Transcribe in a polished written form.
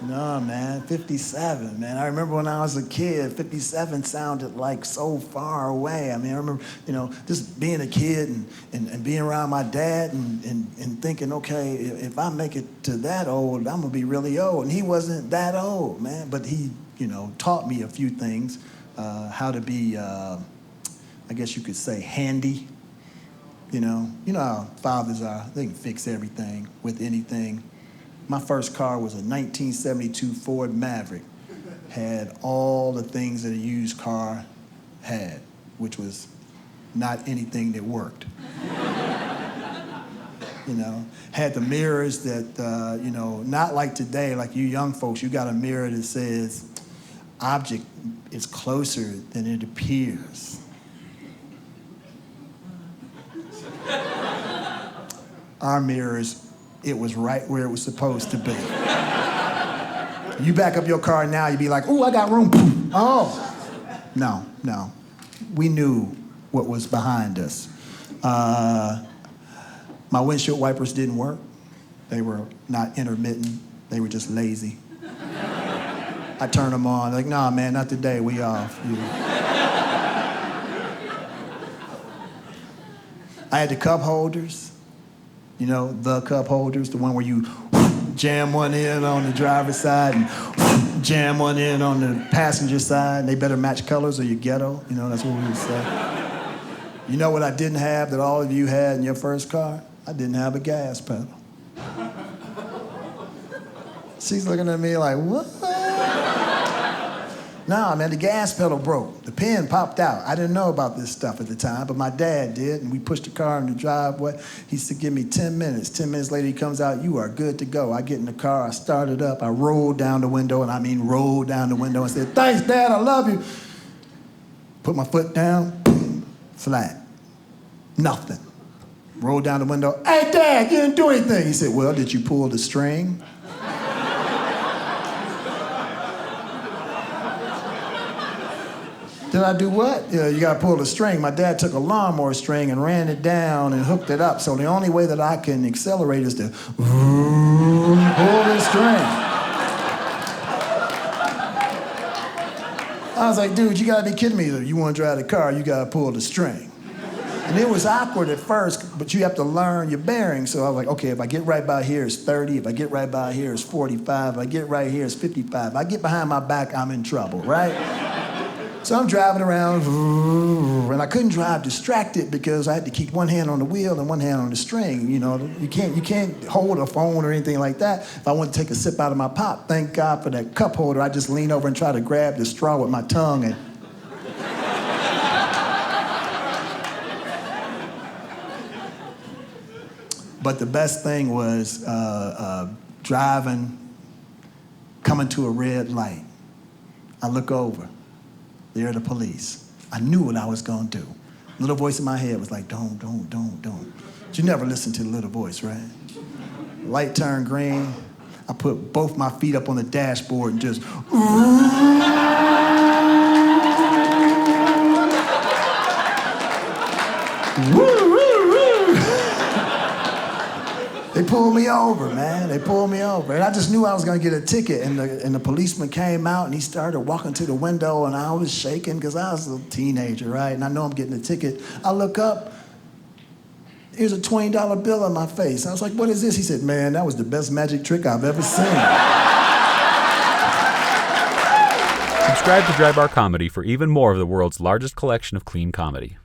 No, man, 57, man. I remember when I was a kid, 57 sounded like so far away. I mean, I remember, just being a kid and being around my dad and thinking, okay, if I make it to that old, I'm gonna be really old. And he wasn't that old, man, but he, taught me a few things, how to be, I guess you could say, handy. You know how fathers are, they can fix everything with anything. My first car was a 1972 Ford Maverick. Had all the things that a used car had, which was not anything that worked. Had the mirrors that, not like today, like you young folks, you got a mirror that says, object is closer than it appears. Our mirrors, it was right where it was supposed to be. You back up your car now, you'd be like, "Ooh, I got room." Oh, no. We knew what was behind us. My windshield wipers didn't work. They were not intermittent. They were just lazy. I turned them on, like, "Nah, man, not today, we off." I had the cup holders. The cup holders, the one where you jam one in on the driver's side and jam one in on the passenger side. They better match colors or you're ghetto. That's what we would say. You know what I didn't have that all of you had in your first car? I didn't have a gas pedal. She's looking at me like, what? Nah, man, the gas pedal broke. The pin popped out. I didn't know about this stuff at the time, but my dad did, and we pushed the car in the driveway. He said, "Give me 10 minutes. 10 minutes later, he comes out, "You are good to go." I get in the car, I start it up, I rolled down the window, and I mean rolled down the window and said, "Thanks, Dad, I love you." Put my foot down, flat. Nothing. Rolled down the window, "Hey, Dad, you didn't do anything." He said, "Well, did you pull the string?" Did I do what? Yeah, you gotta pull the string. My dad took a lawnmower string and ran it down and hooked it up. So the only way that I can accelerate is to pull this string. I was like, "Dude, you gotta be kidding me. You wanna drive the car, you gotta pull the string." And it was awkward at first, but you have to learn your bearings. So I was like, okay, if I get right by here, it's 30. If I get right by here, it's 45. If I get right here, it's 55. If I get behind my back, I'm in trouble, right? So I'm driving around, and I couldn't drive distracted because I had to keep one hand on the wheel and one hand on the string. You can't hold a phone or anything like that. If I want to take a sip out of my pop, thank God for that cup holder. I just lean over and try to grab the straw with my tongue. And but the best thing was driving, coming to a red light. I look over. They're the police. I knew what I was gonna do. Little voice in my head was like, don't. But you never listen to the little voice, right? Light turned green. I put both my feet up on the dashboard and just, They pulled me over, man. They pulled me over. And I just knew I was gonna get a ticket. And the policeman came out and he started walking to the window and I was shaking because I was a teenager, right? And I know I'm getting a ticket. I look up, here's a $20 bill on my face. I was like, "What is this?" He said, "Man, that was the best magic trick I've ever seen." Subscribe to Dry Bar Comedy for even more of the world's largest collection of clean comedy.